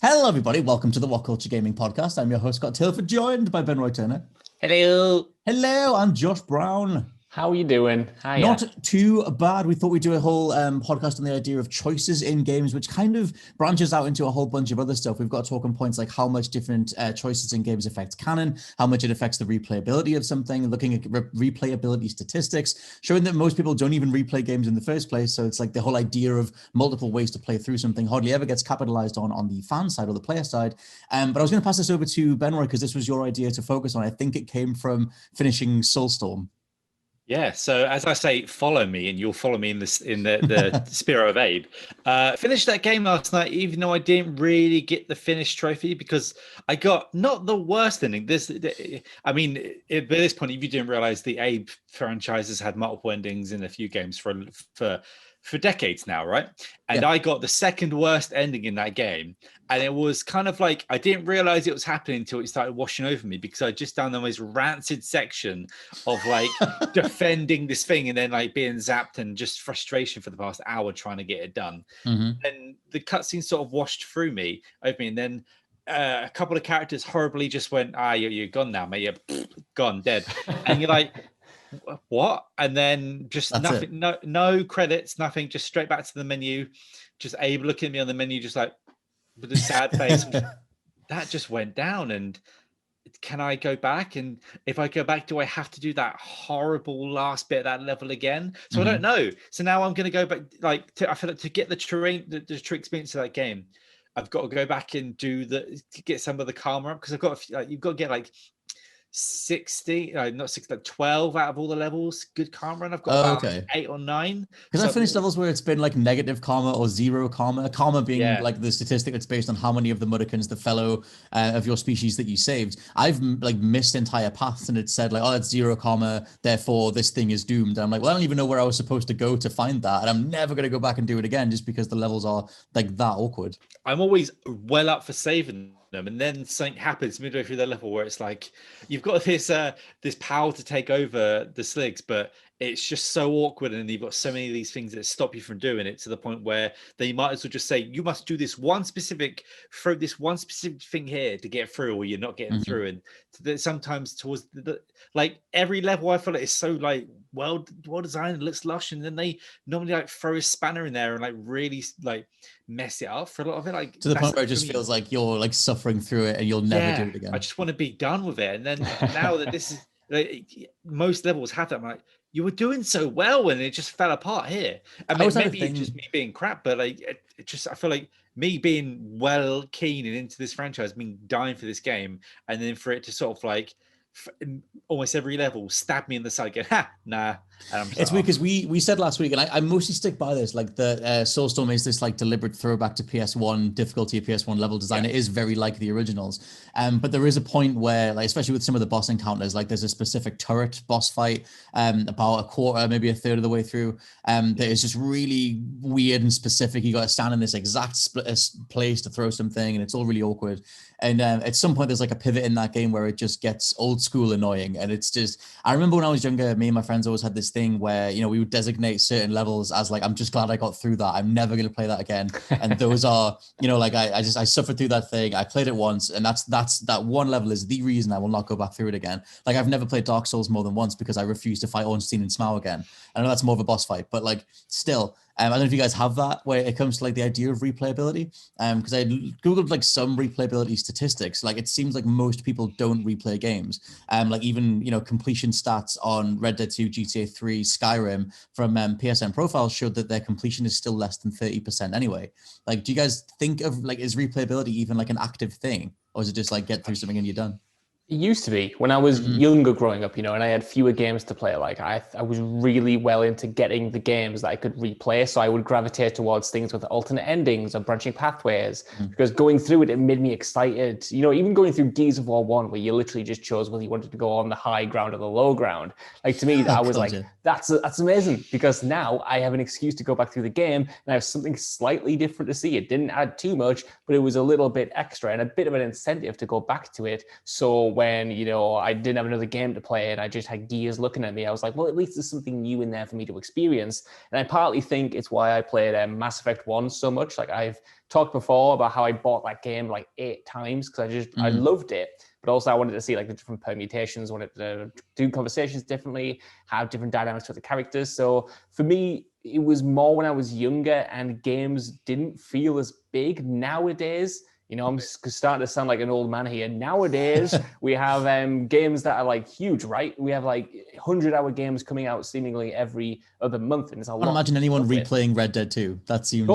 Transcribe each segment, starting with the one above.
Hello, everybody. Welcome to the WhatCulture Gaming Podcast. I'm your host, Scott Tilford, joined by Ben Roy Turner. Hello. Hello, I'm Josh Brown. How are you doing? Hiya. Not too bad. We thought we'd do a whole podcast on the idea of choices in games, which kind of branches out into a whole bunch of other stuff. We've got talking points like how much different choices in games affect canon, how much it affects the replayability of something, looking at replayability statistics, showing that most people don't even replay games in the first place. So it's like the whole idea of multiple ways to play through something hardly ever gets capitalized on the fan side or the player side. But I was going to pass this over to Ben Roy because this was your idea to focus on. I think it came from finishing Soulstorm. Yeah, so as I say, follow me, and you'll follow me in the spirit of Abe. Finished that game last night, even though I didn't really get the finish trophy because I got not the worst ending. I mean, at this point, if you didn't realize, the Abe franchise has had multiple endings in a few games for decades now, right? And yeah. I got the second worst ending in that game. And it was kind of like, I didn't realize it was happening until it started washing over me because I just done the most rancid section of like defending this thing and then like being zapped and just frustration for the past hour trying to get it done. Mm-hmm. And the cutscene sort of washed through me over me. And then a couple of characters horribly just went, you're gone now, mate. You're gone, dead. And you're like, what? And then just that's nothing, no credits, nothing, just straight back to the menu. Just Abe looking at me on the menu, just like with a sad face. That just went down. And can I go back? And if I go back, do I have to do that horrible last bit of that level again? So I don't know. So now I'm going to go back. I feel like to get the terrain, the true experience of that game, I've got to go back and get some of the karma up because I've got you've got to get like 12 out of all the levels good karma, and I've got about 8 or 9 because I finished levels where it's been like negative karma or 0 karma being like the statistic that's based on how many of the Mudokons, the fellow of your species that you saved. I've like missed entire paths and it said like, that's 0 karma, therefore this thing is doomed. And I'm like, well, I don't even know where I was supposed to go to find that, and I'm never going to go back and do it again just because the levels are like that awkward. I'm always well up for saving them, and then something happens midway through the level where it's like you've got this power to take over the sligs, but it's just so awkward, and you've got so many of these things that stop you from doing it to the point where they might as well just say you must do this one specific thing here to get through, or you're not getting through. And sometimes towards like every level, I feel like it's so like well designed, it looks lush, and then they normally like throw a spanner in there and like really like mess it up for a lot of it, like to the point where it just feels like you're like suffering through it and you'll never do it again. I just want to be done with it. And then now that this is like, most levels have that, I'm like, you were doing so well and it just fell apart here. I mean, maybe it's just me being crap, but like I feel like me being well keen and into this franchise, being dying for this game, and then for it to sort of like almost every level stab me in the side again. Nah. It's weird because we said last week, and I mostly stick by this, like the Soulstorm is this like deliberate throwback to PS1 difficulty of PS1 level design. It is very like the originals, but there is a point where, like especially with some of the boss encounters, like there's a specific turret boss fight about a quarter, maybe a third of the way through, that is just really weird and specific. You got to stand in this exact place to throw something, and it's all really awkward. And at some point, there's like a pivot in that game where it just gets old school annoying. And it's just, I remember when I was younger, me and my friends always had this thing where, you know, we would designate certain levels as like, I'm just glad I got through that. I'm never going to play that again. And those are, you know, like I suffered through that thing. I played it once, and that one level is the reason I will not go back through it again. Like I've never played Dark Souls more than once because I refuse to fight Ornstein and Smaug again. I know that's more of a boss fight, but like still, I don't know if you guys have that where it comes to like the idea of replayability. Because I Googled like some replayability statistics. Like it seems like most people don't replay games. Like even, you know, completion stats on Red Dead 2, GTA 3, Skyrim from PSN profiles showed that their completion is still less than 30% anyway. Like, do you guys think of like, is replayability even like an active thing? Or is it just like get through something and you're done? It used to be when I was younger growing up, you know, and I had fewer games to play. Like I was really well into getting the games that I could replay. So I would gravitate towards things with alternate endings or branching pathways because going through it made me excited. You know, even going through Gears of War 1, where you literally just chose whether you wanted to go on the high ground or the low ground. Like to me, I was like, that's amazing because now I have an excuse to go back through the game and I have something slightly different to see. It didn't add too much, but it was a little bit extra and a bit of an incentive to go back to it. So when, I didn't have another game to play and I just had Gears looking at me, I was like, well, at least there's something new in there for me to experience. And I partly think it's why I played Mass Effect 1 so much. Like, I've talked before about how I bought that game like 8 times because I loved it. But also I wanted to see like the different permutations, wanted to do conversations differently, have different dynamics with the characters. So for me, it was more when I was younger and games didn't feel as big. Nowadays, I'm starting to sound like an old man here. Nowadays, we have games that are like huge, right? We have like 100-hour games coming out seemingly every other month. And it's a lot. I can't imagine anyone replaying Red Dead 2. That seems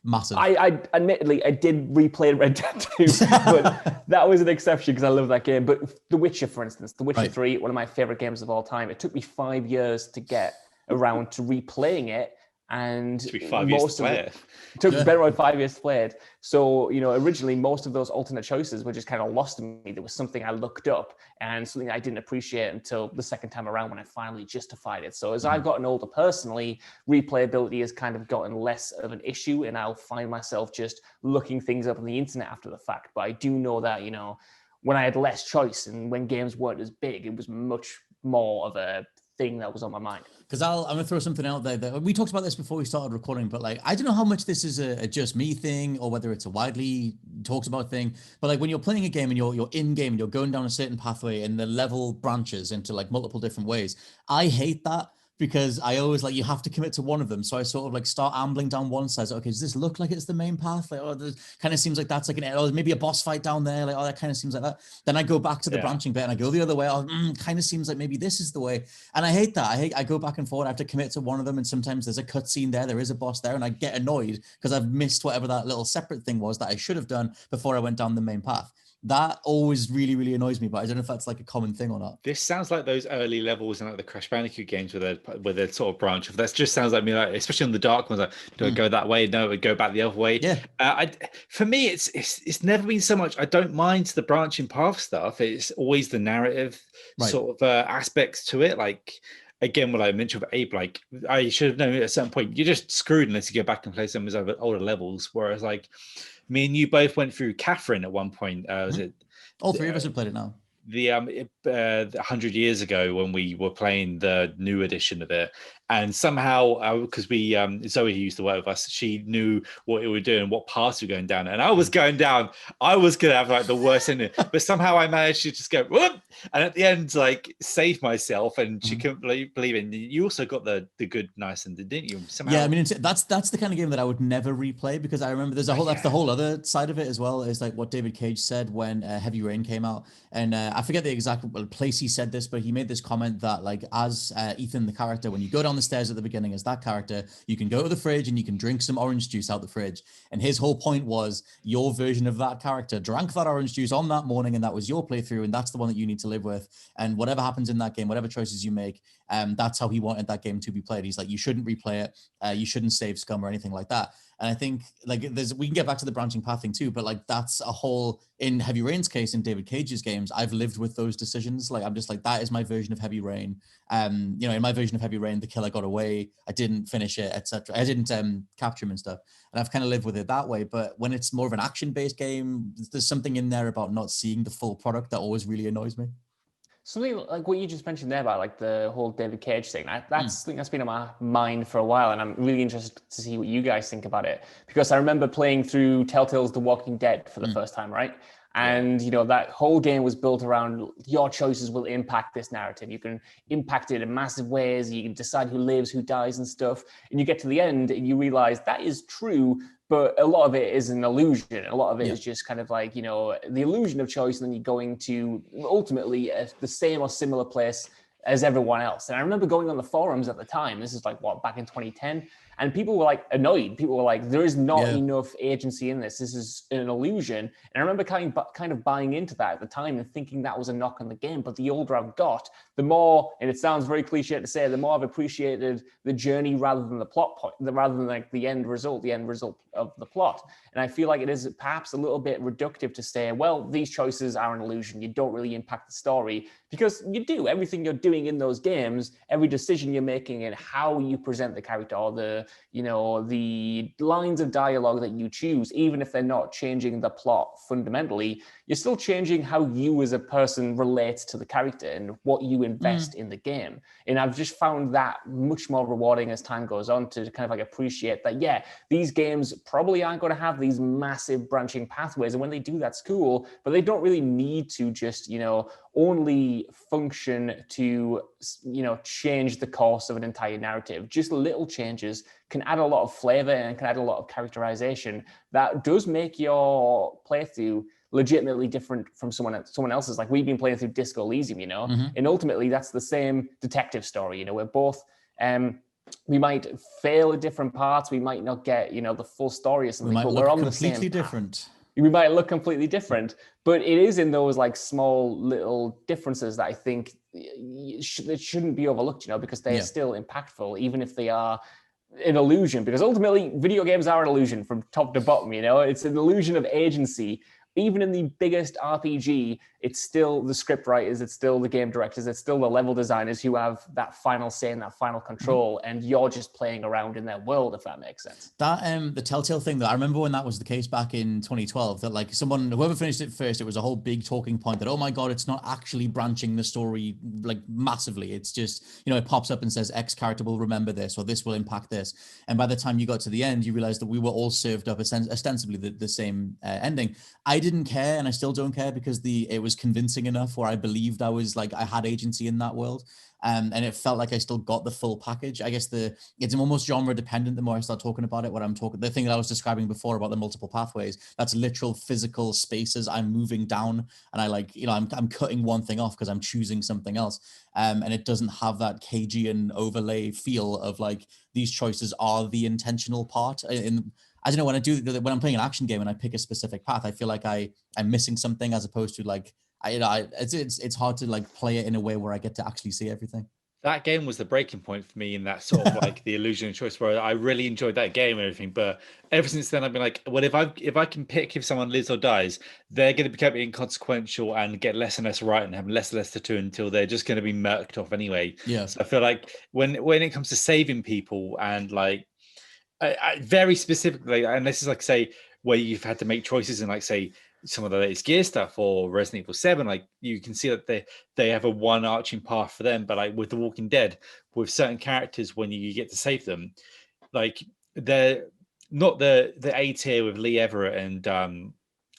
massive. I admittedly, I did replay Red Dead 2, but that was an exception because I love that game. But The Witcher, for instance, The Witcher 3, one of my favorite games of all time. It took me 5 years to get around to replaying it. And it took 5 years to play it. It took better than 5 years to play it. So, originally most of those alternate choices were just kind of lost to me. There was something I looked up and something I didn't appreciate until the second time around when I finally justified it. So as I've gotten older personally, replayability has kind of gotten less of an issue, and I'll find myself just looking things up on the internet after the fact. But I do know that, when I had less choice and when games weren't as big, it was much more of a thing that was on my mind. Because I'm going to throw something out there that we talked about this before we started recording, but like, I don't know how much this is a just me thing or whether it's a widely talked about thing, but like when you're playing a game and you're in game and you're going down a certain pathway and the level branches into like multiple different ways, I hate that. Because I always like, you have to commit to one of them. So I sort of like start ambling down one side. So, okay, does this look like it's the main path? Like, oh, this kind of seems like that's like maybe a boss fight down there. Like, oh, that kind of seems like that. Then I go back to the branching bit and I go the other way. Oh, kind of seems like maybe this is the way. And I hate that. I go back and forward. I have to commit to one of them. And sometimes there's a cutscene there. There is a boss there. And I get annoyed because I've missed whatever that little separate thing was that I should have done before I went down the main path. That always really, really annoys me, but I don't know if that's like a common thing or not. This sounds like those early levels in like the Crash Bandicoot games where they're sort of branch. That just sounds like me, like, especially on the dark ones. Like, do I go that way? No, I go back the other way. Yeah. For me, it's never been so much. I don't mind the branching path stuff. It's always the narrative sort of aspects to it. Like, again, what I mentioned with Abe, like I should have known at a certain point, you're just screwed unless you go back and play some of those older levels. Whereas like me and you both went through Catherine at one point. Was it? All three of us have played it now. The 100 years ago when we were playing the new edition of it, and somehow because we Zoe, who used to work with us, she knew what we were doing, what paths we were going down, and I was going down. I was gonna have like the worst ending, but somehow I managed to just go whoop, and at the end like save myself, and she couldn't believe it. You also got the good nice ending, didn't you? Somehow. Yeah, I mean that's the kind of game that I would never replay, because I remember there's a whole that's the whole other side of it as well, is like what David Cage said when Heavy Rain came out, and I forget the exact place he said this, but he made this comment that like as Ethan, the character, when you go down the stairs at the beginning as that character, you can go to the fridge and you can drink some orange juice out the fridge. And his whole point was your version of that character drank that orange juice on that morning, and that was your playthrough, and that's the one that you need to live with. And whatever happens in that game, whatever choices you make, that's how he wanted that game to be played. He's like, you shouldn't replay it, you shouldn't save scum or anything like that. And I think like we can get back to the branching path thing too, but like that's a whole, in Heavy Rain's case, in David Cage's games, I've lived with those decisions. Like I'm just like, that is my version of Heavy Rain. In my version of Heavy Rain, the killer got away, I didn't finish it, etc. I didn't capture him and stuff, and I've kind of lived with it that way. But when it's more of an action-based game, there's something in there about not seeing the full product that always really annoys me. Something like what you just mentioned there about like the whole David Cage thing, that's something that's been on my mind for a while, and I'm really interested to see what you guys think about it, because I remember playing through Telltale's The Walking Dead for the first time, right? And that whole game was built around your choices will impact this narrative. You can impact it in massive ways. You can decide who lives, who dies and stuff. And you get to the end and you realize that is true, but a lot of it is an illusion. A lot of it is just kind of like, the illusion of choice, and then you're going to ultimately the same or similar place as everyone else. And I remember going on the forums at the time, this is like back in 2010, and people were like annoyed. People were like, there is not enough agency in this. This is an illusion. And I remember kind of buying into that at the time and thinking that was a knock on the game. But the older I've got, the more, and it sounds very cliche to say, the more I've appreciated the journey rather than the plot point, rather than like the end result of the plot. And I feel like it is perhaps a little bit reductive to say, well, these choices are an illusion. You don't really impact the story, because you do. Everything you're doing in those games, every decision you're making and how you present the character or the the lines of dialogue that you choose, even if they're not changing the plot fundamentally, you're still changing how you as a person relates to the character and what you invest in the game. And I've just found that much more rewarding as time goes on, to kind of like appreciate that, yeah, these games probably aren't going to have these massive branching pathways. And when they do, that's cool, but they don't really need to just, only function to, change the course of an entire narrative. Just little changes can add a lot of flavor and can add a lot of characterization that does make your playthrough legitimately different from someone else's. Like, we've been playing through Disco Elysium, and ultimately that's the same detective story. We're both, we might fail at different parts. We might not get, the full story or something, but we're on the same completely different. We might look completely different, but it is in those like small little differences that I think it shouldn't be overlooked, because they are still impactful, even if they are an illusion, because ultimately video games are an illusion from top to bottom. It's an illusion of agency. Even in the biggest RPG, it's still the script writers, it's still the game directors, it's still the level designers who have that final say and that final control, and you're just playing around in their world, if that makes sense. That the Telltale thing, that I remember when that was the case back in 2012, that like whoever finished it first, it was a whole big talking point that, oh my God, it's not actually branching the story like massively. It's just, it pops up and says X character will remember this, or this will impact this. And by the time you got to the end, you realized that we were all served up ostensibly the same ending. I didn't care, and I still don't care, because it was convincing enough where I believed I had agency in that world, and it felt like I still got the full package. I guess it's almost genre dependent. The more I start talking about it, the thing that I was describing before about the multiple pathways, that's literal physical spaces I'm moving down, and I'm cutting one thing off because I'm choosing something else, and it doesn't have that Cagean overlay feel of like these choices are the intentional part. I don't know, when I'm playing an action game and I pick a specific path, I feel like I'm missing something, as opposed to like, it's hard to like play it in a way where I get to actually see everything. That game was the breaking point for me in that sort of like the illusion of choice, where I really enjoyed that game and everything. But ever since then, I've been like, well, if I can pick if someone lives or dies, they're going to become inconsequential and get less and less right and have less and less to do until they're just going to be murked off anyway. Yeah. So I feel like when it comes to saving people and like, I very specifically, and this is like, say, where you've had to make choices in, like, say, some of the latest Gear stuff or Resident Evil 7, like you can see that they have a one arching path for them. But like with The Walking Dead, with certain characters, when you get to save them, like they're not the A tier with Lee Everett and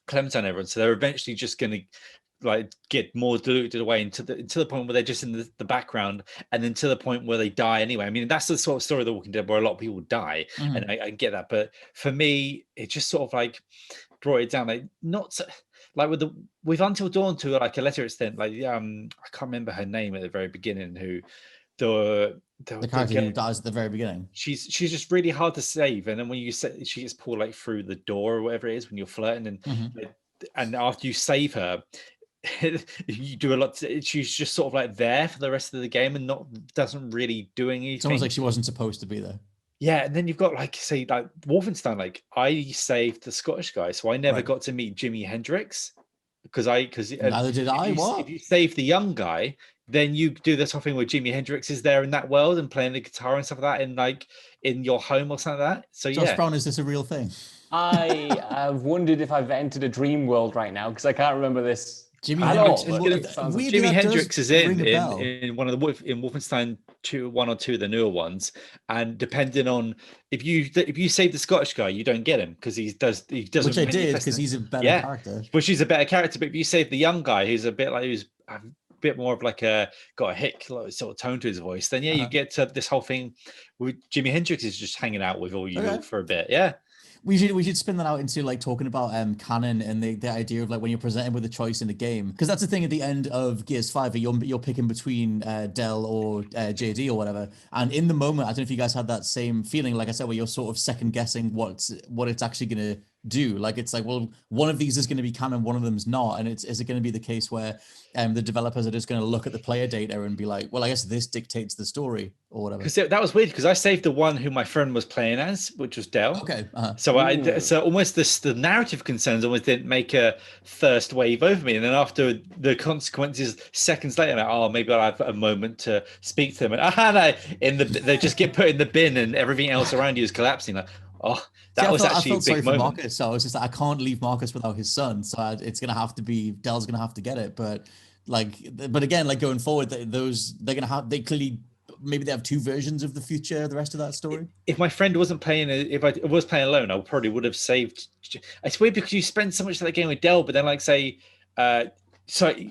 Clementine Everett, so they're eventually just going to like get more diluted away into the point where they're just in the background, and then to the point where they die anyway. I mean, that's the sort of story of The Walking Dead where a lot of people die, and I get that. But for me, it just sort of like brought it down, like not so, like with Until Dawn to like a lesser extent, like I can't remember her name at the very beginning, who the character who dies at the very beginning. She's just really hard to save, and then when you say she gets pulled like through the door or whatever it is when you're flirting, and and after you save her, you do a lot. She's just sort of like there for the rest of the game and doesn't really do anything. It's almost like she wasn't supposed to be there. Yeah, and then you've got like, say, like Wolfenstein. Like I saved the Scottish guy, so I never got to meet Jimi Hendrix because neither did I. If you save the young guy, then you do this whole thing where Jimi Hendrix is there in that world and playing the guitar and stuff like that, in like in your home or something like that. So Josh Brown, is this a real thing? I have wondered if I've entered a dream world right now, because I can't remember this. Jimi Hendrix is in one of the Wolfenstein 1 or 2 of the newer ones, and depending on if you save the Scottish guy, you don't get him because he doesn't. Which I did, because he's a better character. Which he's a better character, but if you save the young guy, who's a bit more of like got a hick sort of tone to his voice, then you get to this whole thing with Jimi Hendrix is just hanging out with all you for a bit. Yeah. We should spin that out into like talking about canon and the idea of like when you're presented with a choice in a game, because that's the thing at the end of Gears 5, you're picking between Dell or JD or whatever, and in the moment, I don't know if you guys had that same feeling, like I said, where you're sort of second guessing what it's actually gonna do? Like, it's like, well, one of these is going to be canon, one of them's not. And is it going to be the case where the developers are just going to look at the player data and be like, well, I guess this dictates the story or whatever? Because that was weird, because I saved the one who my friend was playing as, which was Dell. Okay. So almost the narrative concerns almost didn't make a first wave over me. And then after the consequences seconds later, I'm like, oh, maybe I'll have a moment to speak to them. And no, they just get put in the bin and everything else around you is collapsing. Like, oh, that was actually a big moment. Marcus, so I was just like, I can't leave Marcus without his son. So it's going to have to be, Dell's going to have to get it. But again, like going forward, they clearly, maybe they have two versions of the future, the rest of that story. If my friend wasn't playing, if I was playing alone, I probably would have saved. It's weird because you spend so much of that game with Dell, but then like say,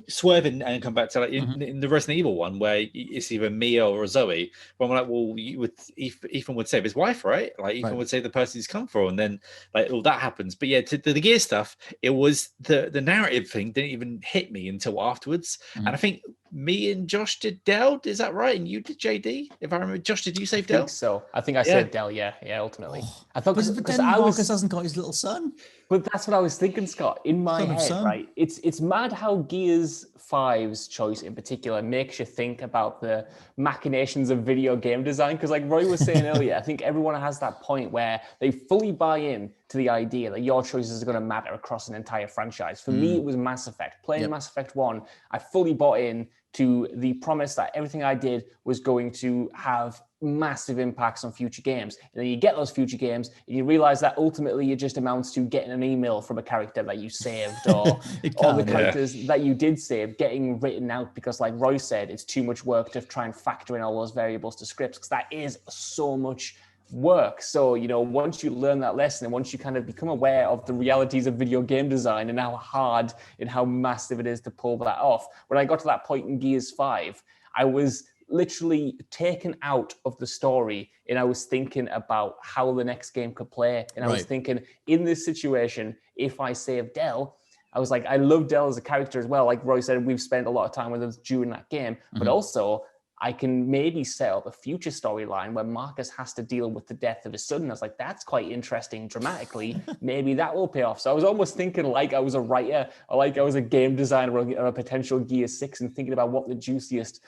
swerving and come back to like in the Resident Evil one where it's either Mia or Zoe. When we're like, well, Ethan would save his wife, right? Like Ethan would save the person he's come for, and then like all that happens. But yeah, to the gear stuff, it was the narrative thing didn't even hit me until afterwards. And I think me and Josh did Dell. Is that right? And you did JD? If I remember, Josh, did you save Dell? So I think I saved Dell. Yeah, ultimately. I thought but then Marcus hasn't got his little son. But that's what I was thinking, Scott. In my head, right? It's mad how Gears 5's choice in particular makes you think about the machinations of video game design. Because like Roy was saying earlier, I think everyone has that point where they fully buy in to the idea that your choices are going to matter across an entire franchise. For me, it was Mass Effect. Playing Mass Effect 1, I fully bought in to the promise that everything I did was going to have massive impacts on future games. And then you get those future games and you realize that ultimately it just amounts to getting an email from a character that you saved or the characters that you did save getting written out because like Roy said, it's too much work to try and factor in all those variables to scripts because that is so much work. So, once you learn that lesson and once you kind of become aware of the realities of video game design and how hard and how massive it is to pull that off, when I got to that point in Gears 5, I was literally taken out of the story and I was thinking about how the next game could play. And I was thinking, in this situation, if I save Dell, I was like, I love Dell as a character as well. Like Roy said, we've spent a lot of time with him during that game, but also I can maybe set up a future storyline where Marcus has to deal with the death of his son. And I was like, that's quite interesting dramatically. Maybe that will pay off. So I was almost thinking like I was a writer or like I was a game designer on a potential Gear 6 and thinking about what the juiciest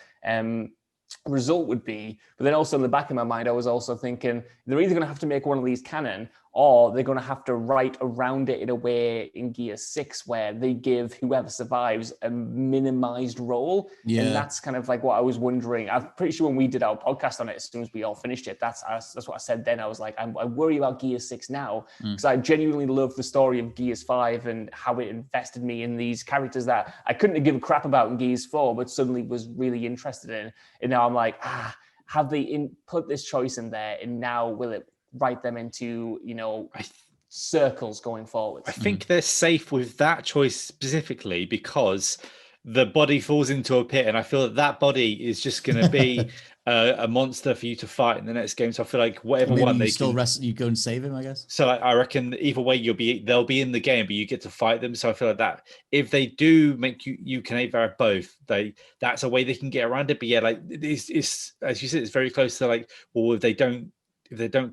result would be. But then also in the back of my mind, I was also thinking they're either going to have to make one of these canon or they're going to have to write around it in a way in Gear 6 where they give whoever survives a minimized role. Yeah. And that's kind of like what I was wondering. I'm pretty sure when we did our podcast on it, as soon as we all finished it, that's what I said then. I was like, I worry about Gear 6 now because I genuinely love the story of Gears 5 and how it invested me in these characters that I couldn't give a crap about in Gears 4, but suddenly was really interested in. And now I'm like, have they put this choice in there and now will it write them into, circles going forward? I think they're safe with that choice specifically because the body falls into a pit and I feel that body is just going to be a monster for you to fight in the next game. So I feel like whatever one they still you go and save him, I guess. So I reckon either way they'll be in the game, but you get to fight them. So I feel like that if they do make you can have both, that's a way they can get around it. But yeah, like it's as you said, it's very close to like, well, if they don't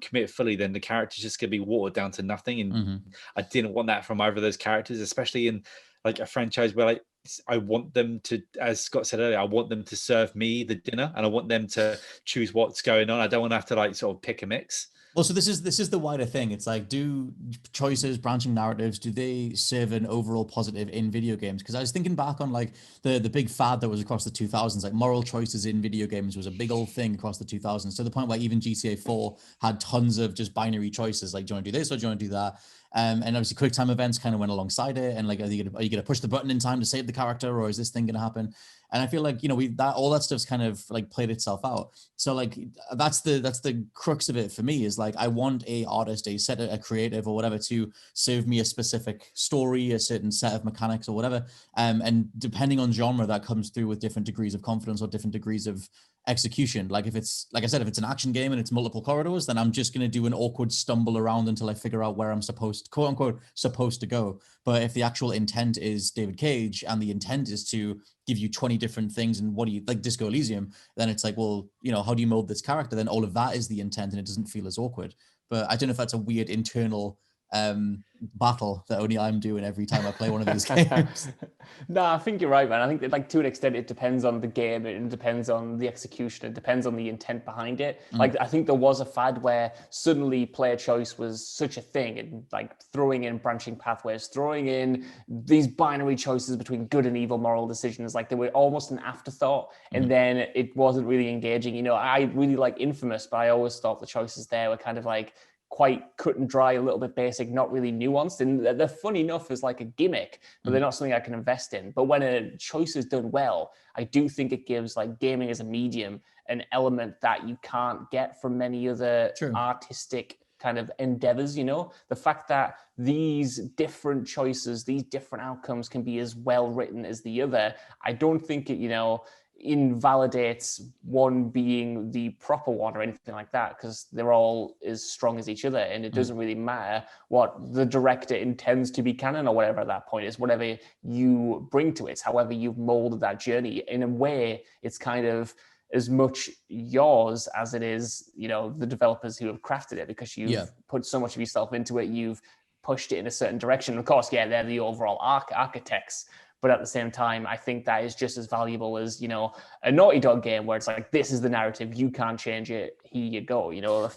commit fully, then the character's just gonna be watered down to nothing. And I didn't want that from either of those characters, especially in like a franchise where like I want them to, as Scott said earlier, I want them to serve me the dinner and I want them to choose what's going on. I don't want to have to like sort of pick a mix. Well, so this is the wider thing. It's like, do choices, branching narratives, do they serve an overall positive in video games? Because I was thinking back on like the big fad that was across the 2000s, like moral choices in video games was a big old thing across the 2000s, to the point where even GTA 4 had tons of just binary choices, like do you want to do this or do you want to do that? And obviously quick time events kind of went alongside it. And like, are you gonna push the button in time to save the character, or is this thing gonna happen? And I feel like, all that stuff's kind of like played itself out. So like, that's the crux of it for me, is like, I want a artist, a creative or whatever to serve me a specific story, a certain set of mechanics or whatever. And depending on genre, that comes through with different degrees of confidence or different degrees of execution. Like if it's, like I said, if it's an action game and it's multiple corridors, then I'm just going to do an awkward stumble around until I figure out where I'm quote unquote supposed to go. But if the actual intent is David Cage and the intent is to give you 20 different things and what do you like Disco Elysium, then it's like, well, how do you mold this character? Then all of that is the intent and it doesn't feel as awkward. But I don't know if that's a weird internal battle that only I'm doing every time I play one of these games. No, I think you're right, man. I think that, like, to an extent, it depends on the game, it depends on the execution, it depends on the intent behind it. Like, I think there was a fad where suddenly player choice was such a thing, and like throwing in branching pathways, throwing in these binary choices between good and evil moral decisions, like they were almost an afterthought, and then it wasn't really engaging. You know, I really like Infamous, but I always thought the choices there were kind of like quite cut and dry, a little bit basic, not really nuanced. And they're fun enough as like a gimmick, but they're not something I can invest in. But when a choice is done well, I do think it gives like gaming as a medium an element that you can't get from many other artistic kind of endeavors. You know, the fact that these different choices, these different outcomes can be as well written as the other, I don't think it, you know, invalidates one being the proper one or anything like that, because they're all as strong as each other, and it doesn't really matter what the director intends to be canon or whatever at that point. It's whatever you bring to it, however you've molded that journey. In a way, it's kind of as much yours as it is, you know, the developers who have crafted it, because you've put so much of yourself into it, you've pushed it in a certain direction. Of course, they're the overall architects, but at the same time, I think that is just as valuable as, you know, a Naughty Dog game where it's like, this is the narrative, you can't change it, here you go. You know, I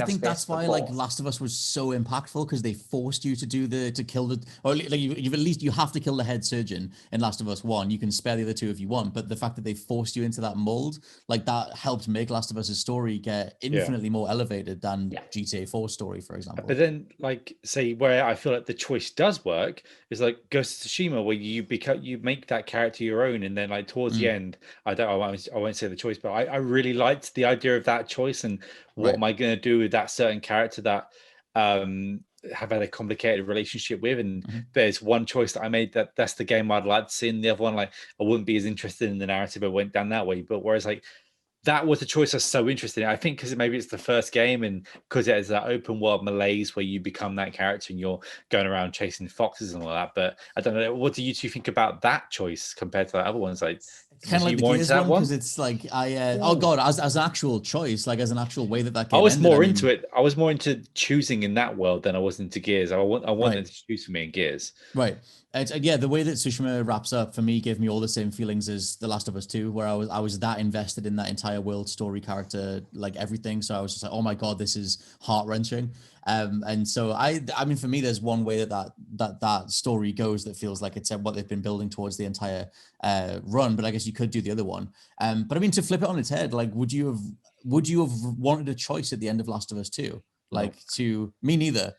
think that's why like Last of Us was so impactful, because they forced you to kill the, or like you've at least, you have to kill the head surgeon in Last of Us 1. You can spare the other two if you want, but the fact that they forced you into that mold, like that helped make Last of Us's story get infinitely more elevated than GTA 4 story, for example. But then, like, say where I feel like the choice does work is like Ghost of Tsushima, where you make that character your own, and then like towards the end, I won't say the choice, but I really liked the idea of that choice, and what am I going to do with that certain character that have had a complicated relationship with, and there's one choice that I made that's the game I'd like to see, and the other one, like, I wouldn't be as interested in the narrative, I went down that way. But whereas like that was a choice that's so interesting, I think, because maybe it's the first game, and because it has that open world malaise where you become that character and you're going around chasing foxes and all that. But I don't know, what do you two think about that choice compared to the other ones? Like, kind of like the Gears one, because it's like oh god, as an actual choice, like as an actual way that game I was ended, more into it. I was more into choosing in that world than I was into Gears. I wanted to choose for me in Gears. Right. The way that Tsushima wraps up for me gave me all the same feelings as The Last of Us 2, where I was that invested in that entire world, story, character, like everything. So I was just like, oh my god, this is heart wrenching. And so I mean, for me, there's one way that story goes that feels like it's what they've been building towards the entire run. But I guess you could do the other one. But I mean, to flip it on its head, like, would you have wanted a choice at the end of Last of Us 2? Like, to me, neither.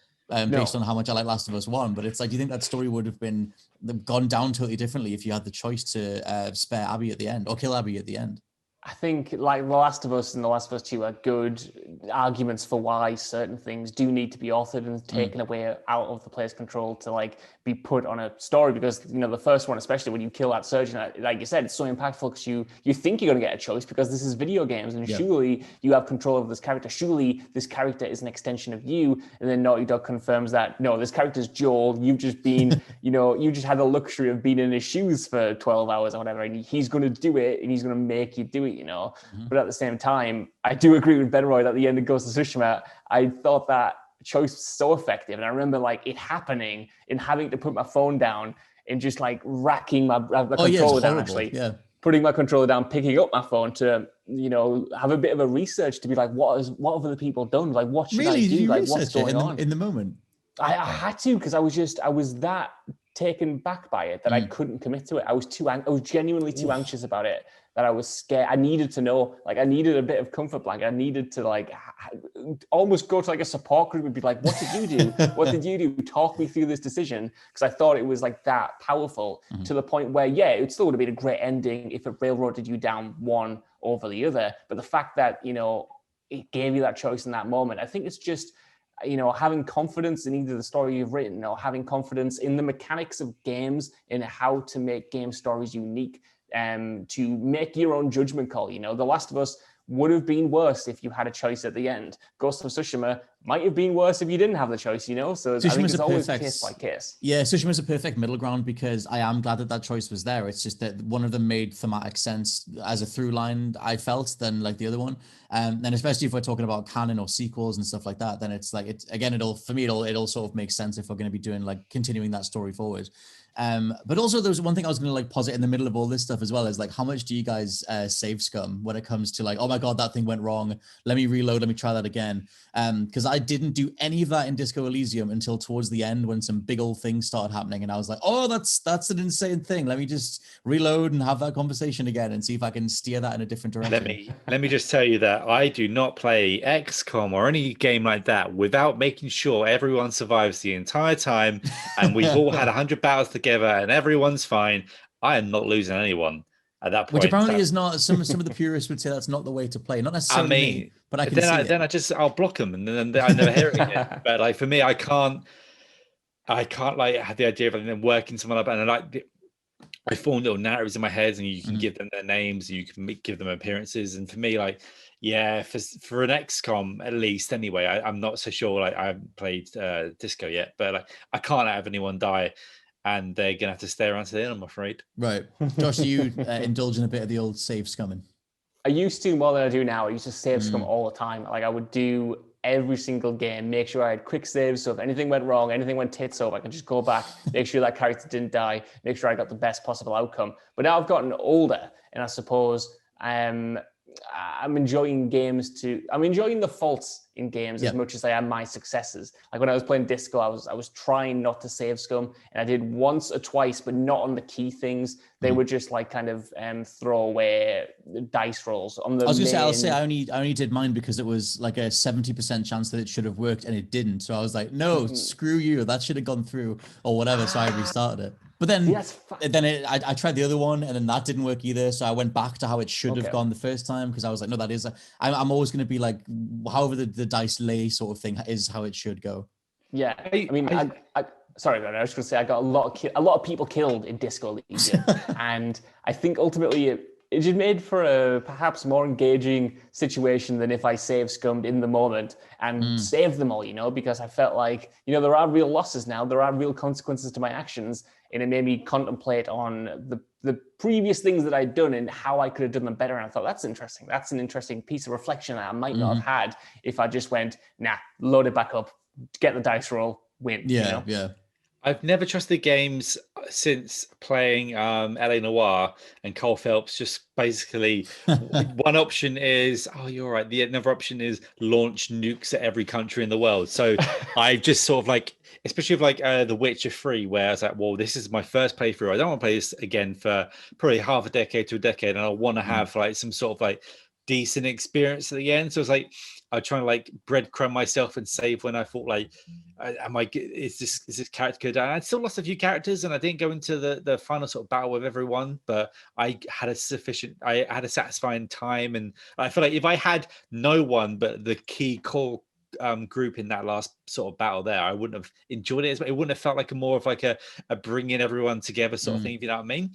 Based on how much I like Last of Us 1, but it's like, do you think that story would have gone down totally differently if you had the choice to spare Abby at the end or kill Abby at the end? I think like The Last of Us and The Last of Us 2 are good arguments for why certain things do need to be authored and taken away out of the player's control to like be put on a story. Because, you know, the first one, especially when you kill that surgeon, like you said, it's so impactful because you think you're going to get a choice because this is video games, and surely you have control of this character. Surely this character is an extension of you. And then Naughty Dog confirms that, no, this character's Joel. You've just been, you know, you just had the luxury of being in his shoes for 12 hours or whatever, and he's going to do it, and he's going to make you do it, you know. But at the same time, I do agree with Benroy at the end of Ghost of Tsushima. I thought that choice was so effective, and I remember like it happening and having to put my phone down and just like racking my controller down, actually putting my controller down, picking up my phone to, you know, have a bit of a research to be like, what have other people done? Like, what should I do? Like, what's going on in the moment? I had to, because I was that taken back by it that I couldn't commit to it. I was genuinely too anxious about it, that I was scared. I needed to know, like, I needed a bit of comfort blanket. I needed to like almost go to like a support group and be like, what did you do? What did you do? Talk me through this decision. Because I thought it was like that powerful to the point where, it still would have been a great ending if it railroaded you down one over the other. But the fact that, you know, it gave you that choice in that moment, I think it's just, you know, having confidence in either the story you've written or having confidence in the mechanics of games and how to make game stories unique, to make your own judgment call. You know, The Last of Us would have been worse if you had a choice at the end. Ghost of Tsushima might have been worse if you didn't have the choice, you know? So I think Tsushima's it's a always perfect- case by case. Yeah, Tsushima's a perfect middle ground because I am glad that that choice was there. It's just that one of them made thematic sense as a through line, I felt, than like the other one. And especially if we're talking about canon or sequels and stuff like that, then it's like, it'll sort of make sense if we're going to be doing like continuing that story forward. But also there was one thing I was going to like posit in the middle of all this stuff as well, is like, how much do you guys save scum when it comes to like, oh my God, that thing went wrong. Let me reload. Let me try that again. Because I didn't do any of that in Disco Elysium until towards the end when some big old things started happening. And I was like, oh, that's an insane thing. Let me just reload and have that conversation again and see if I can steer that in a different direction. Let me just tell you that I do not play XCOM or any game like that without making sure everyone survives the entire time and we've all had 100 battles together and everyone's fine. I am not losing anyone at that point. Which apparently is not, some of the purists would say that's not the way to play. Not necessarily me, but I can see it. I'll block them and then I never hear it again. But like for me, I can't like have the idea of them working someone up, and I form little narratives in my head, and you can give them their names, you can give them appearances, and for me, like, yeah, for an XCOM at least, anyway, I'm not so sure. Like I haven't played Disco yet, but like I can't have anyone die, and they're gonna have to stay around to the end, I'm afraid. Right, Josh, do you indulge in a bit of the old save scumming? I used to more than I do now. I used to save scum all the time. Like I would do every single game, make sure I had quick saves. So if anything went wrong, anything went tits up, I can just go back, make sure that character didn't die, make sure I got the best possible outcome. But now I've gotten older, and I suppose I'm enjoying I'm enjoying the faults in games as much as I am my successes. Like when I was playing Disco, I was trying not to save scum, and I did once or twice, but not on the key things. They were just like kind of throwaway dice rolls on the. I'll say I only did mine because it was like a 70% chance that it should have worked and it didn't. So I was like, no, screw you, that should have gone through or whatever. So I restarted it. But then, I tried the other one, and then that didn't work either. So I went back to how it should have gone the first time, because I was like, no, that is. I'm always going to be like, however the dice lay sort of thing is how it should go. Yeah, I mean, sorry, man. I was going to say I got a lot of people killed in Disco Elysium, and I think ultimately it just made for a perhaps more engaging situation than if I save scummed in the moment and saved them all, you know, because I felt like, you know, there are real losses now, there are real consequences to my actions, and it made me contemplate on the previous things that I'd done and how I could have done them better. And I thought, that's interesting. That's an interesting piece of reflection that I might not have had if I just went, nah, load it back up, get the dice roll, win. Yeah, you know? yeah. I've never trusted games since playing LA Noire and Cole Phelps. Just basically, one option is, oh, you're right. The another option is launch nukes at every country in the world. So I just sort of like, especially with like The Witcher 3, where I was like, well, this is my first playthrough. I don't want to play this again for probably half a decade to a decade, and I want to have like some sort of like decent experience at the end. So it's like I try to like breadcrumb myself and save when I thought like, is this character good? And I still lost a few characters, and I didn't go into the final sort of battle with everyone, but I had a satisfying time. And I feel like if I had no one but the key core group in that last sort of battle there, I wouldn't have enjoyed it as much. It wouldn't have felt like more of like a bringing everyone together sort of thing, if you know what I mean.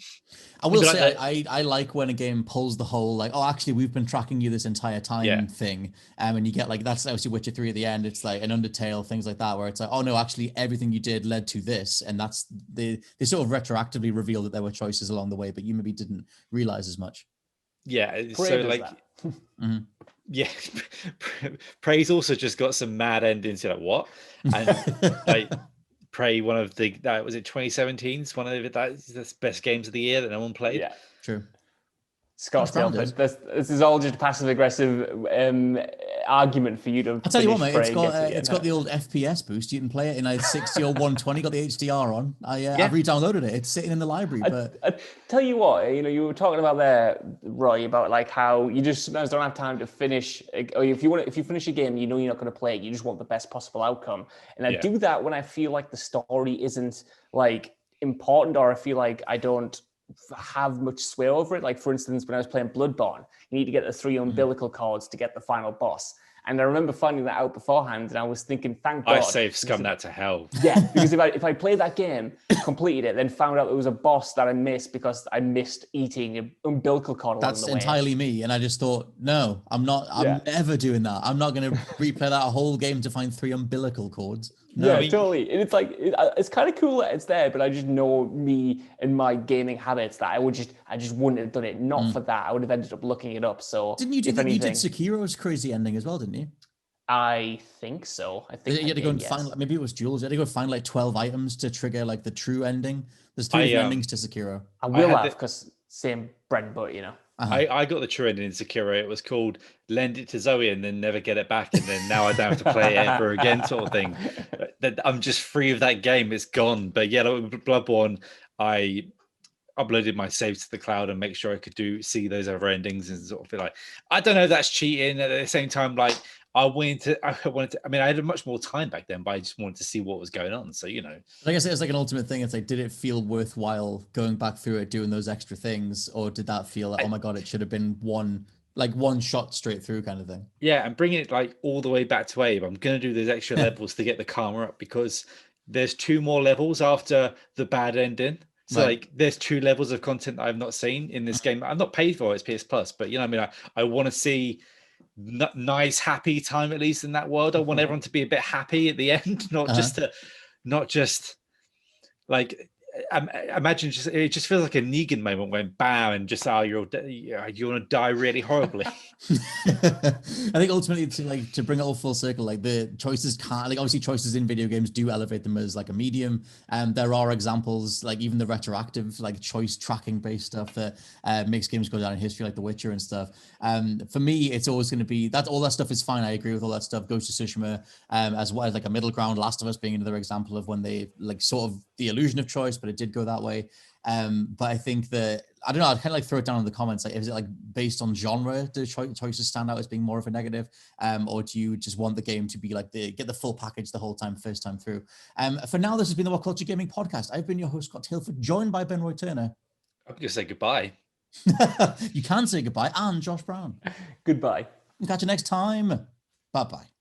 I will say I like when a game pulls the whole like, oh, actually we've been tracking you this entire time thing, and you get like, that's obviously Witcher 3 at the end. It's like an Undertale, things like that, where it's like, oh no, actually everything you did led to this, and that's they sort of retroactively reveal that there were choices along the way, but you maybe didn't realize as much. Yeah, so like yeah, Prey's also just got some mad endings. You're like, what? And like Prey, one of the was it 2017's one of the best games of the year that no one played. Yeah, true. Scott, this is all just passive aggressive argument for you to. I'll tell you what, mate. It's got the old FPS boost. You can play it in a 60 or 120. Got the HDR on. I've re-downloaded it. It's sitting in the library. But I tell you what, you know, you were talking about there, Roy, about like how you just sometimes don't have time to finish. Or if you finish a game, you know you're not going to play it. You just want the best possible outcome. And I do that when I feel like the story isn't like important, or I feel like I don't have much sway over it. Like for instance, when I was playing Bloodborne, you need to get the 3 umbilical cords to get the final boss, And I remember finding that out beforehand, and I was thinking, thank God. I saved Scum that to hell. Yeah, because if I played that game, completed it, then found out there was a boss that I missed because I missed eating an umbilical cord along the way. That's entirely me. And I just thought, no, I'm never doing that. I'm not going to replay that whole game to find 3 umbilical cords. No. Yeah, totally. And it's like, it's kind of cool that it's there, but I just know me and my gaming habits that I just wouldn't have done it. Not for that. I would have ended up looking it up. So didn't you do that? You did Sekiro's crazy ending as well, didn't you? I think so. I think you had to go and find, maybe it was Jules. You had to go find like 12 items to trigger like the true ending. There's 3 endings to Sekiro. I will have, because same bread and butter, you know. I got the true ending in Sekiro. It was called lend it to Zoe and then never get it back, and then now I don't have to play it ever again, sort of thing. I'm just free of that game. It's gone. But yeah, like Bloodborne, I uploaded my saves to the cloud and make sure I could see those other endings and sort of feel like, I don't know if that's cheating. At the same time, like I mean, I had much more time back then, but I just wanted to see what was going on. So, you know, like I said, it's like an ultimate thing. It's like, did it feel worthwhile going back through it, doing those extra things? Or did that feel like, oh my God, it should have been one shot straight through kind of thing? Yeah. And bringing it like all the way back to Abe, I'm going to do those extra levels to get the karma up, because there's 2 more levels after the bad ending. So like there's 2 levels of content that I've not seen in this game. I'm not paid for it, it's PS Plus, but you know what I mean? I want to see nice, happy time, at least in that world. I want everyone to be a bit happy at the end, not just like, imagine it just feels like a Negan moment when bam, and just you want to die really horribly. I think ultimately to bring it all full circle, like the choices can't, like obviously choices in video games do elevate them as like a medium, and there are examples like even the retroactive like choice tracking based stuff that makes games go down in history, like The Witcher and stuff. For me, it's always going to be that all that stuff is fine. I agree with all that stuff. Ghost of Tsushima, as well as like a middle ground. Last of Us being another example of when they like sort of the illusion of choice, but it did go that way. But I think that, I don't know, I'd kind of like throw it down in the comments. Like, is it like based on genre, do choices stand out as being more of a negative? Or do you just want the game to be like get the full package the whole time, first time through? For now, this has been the WhatCulture Gaming Podcast. I've been your host, Scott Tailford, joined by Ben Roy Turner. I'm going to say goodbye. You can say goodbye. And Josh Brown. Goodbye. We'll catch you next time. Bye-bye.